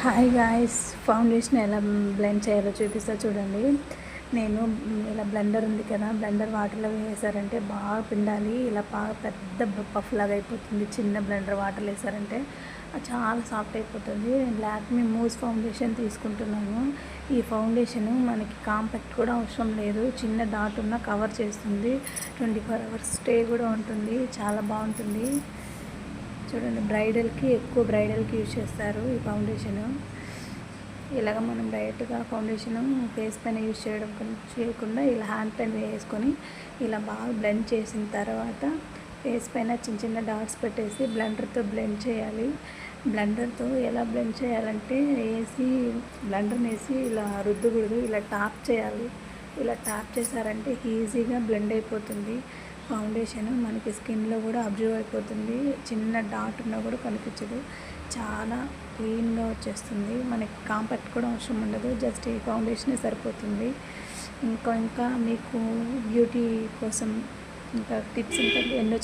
Hi guys, foundation ఎలా blend చేయాలో చూపిస్తా చూడండి. నేను ఇలా బ్లెండర్ ఉంది కదా, బ్లెండర్ వాటర్లో వేసారంటే బాగా పిండాలి. ఇలా బాగా పెద్ద పఫ్ లాగా అయిపోతుంది. చిన్న బ్లెండర్ వాటర్లో వేసారంటే చాలా సాఫ్ట్ అయిపోతుంది. లాక్మీ మూస్ ఫౌండేషన్ తీసుకుంటున్నాను. ఈ ఫౌండేషన్ మనకి కాంపాక్ట్ కూడా అవసరం లేదు, చిన్న డాట్ ఉన్న కవర్ చేస్తుంది. 24 hours స్టే కూడా ఉంటుంది. చాలా బాగుంటుంది. చూడండి, ఎక్కువ బ్రైడల్కి యూజ్ చేస్తారు ఈ ఫౌండేషను. ఇలాగ మనం డైరెక్ట్గా ఫౌండేషను ఫేస్ పైన యూజ్ చేయకుండా ఇలా హ్యాండ్ పైన వేసుకొని ఇలా బాగా బ్లెండ్ చేసిన తర్వాత ఫేస్ పైన చిన్న చిన్న డాట్స్ పెట్టేసి బ్లెండర్తో బ్లెండ్ చేయాలి. బ్లెండర్తో ఎలా బ్లెండ్ చేయాలంటే బ్లెండర్ని వేసి ఇలా రుద్దకూడదు, ఇలా టాప్ చేయాలి. ఇలా టాప్ చేశారంటే ఈజీగా బ్లెండ్ అయిపోతుంది. ఫౌండేషన్ మనకి స్కిన్లో కూడా అబ్జర్వ్ అయిపోతుంది. చిన్న డాట్ ఉన్నా కూడా కనిపించదు. చాలా క్లీన్గా వచ్చేస్తుంది. మనకి కాంపాక్ట్ కూడా అవసరం ఉండదు. జస్ట్ ఈ ఫౌండేషనే సరిపోతుంది. ఇంకా మీకు బ్యూటీ కోసం ఇంకా టిప్స్ ఇంకా ఎన్నో